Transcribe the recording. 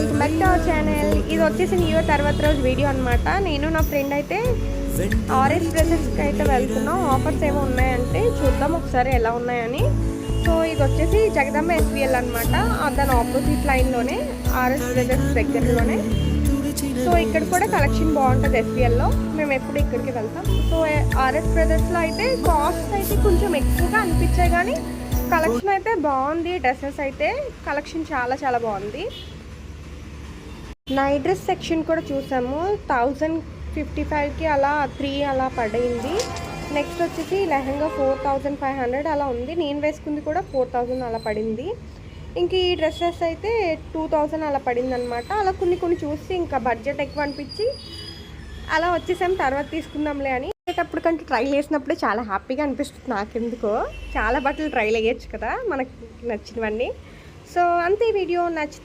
Welcome back to our channel. ఇది వచ్చేసి new year తర్వాత రోజు వీడియో అనమాట. నేను నా ఫ్రెండ్ అయితే ఆర్ఎస్ డ్రెస్సెస్కి అయితే వెళ్తున్నాం. ఆఫర్స్ ఏమో ఉన్నాయంటే చూద్దాం ఒకసారి ఎలా ఉన్నాయని. సో ఇది వచ్చేసి జగదాంబ ఎస్విఎల్ అనమాట. దాని ఆపోజిట్ లైన్లోనే ఆర్ఎస్ బ్రదర్స్ దగ్గరలోనే. సో ఇక్కడ కూడా కలెక్షన్ బాగుంటుంది ఎస్విఎల్లో. మేము ఎప్పుడు ఇక్కడికి వెళ్తాం. సో ఆర్ఎస్ బ్రదర్స్లో అయితే కాస్ట్ అయితే కొంచెం ఎక్కువగా అనిపించాయి, కానీ కలెక్షన్ అయితే బాగుంది. డ్రెస్సెస్ అయితే కలెక్షన్ చాలా చాలా బాగుంది. నైట్ డ్రెస్ సెక్షన్ కూడా చూసాము. 1055కి అలా 3 అలా పడింది. నెక్స్ట్ వచ్చేసి లెహంగా 4500 అలా ఉంది. నేను వేసుకుంది కూడా 4000 అలా పడింది. ఇంక ఈ డ్రెస్సెస్ అయితే 2000 అలా పడింది అనమాట. అలా కొన్ని కొన్ని చూసి ఇంకా బడ్జెట్ ఎక్కువ అనిపించి అలా వచ్చేసాం. తర్వాత తీసుకుందాంలే అని. అప్పుడు కంటే ట్రైల్ వేసినప్పుడే చాలా హ్యాపీగా అనిపిస్తుంది నాకెందుకో. చాలా బట్టలు ట్రైల్ వేయచ్చు కదా మనకు నచ్చినవన్నీ. సో అంతే. వీడియో నచ్చితే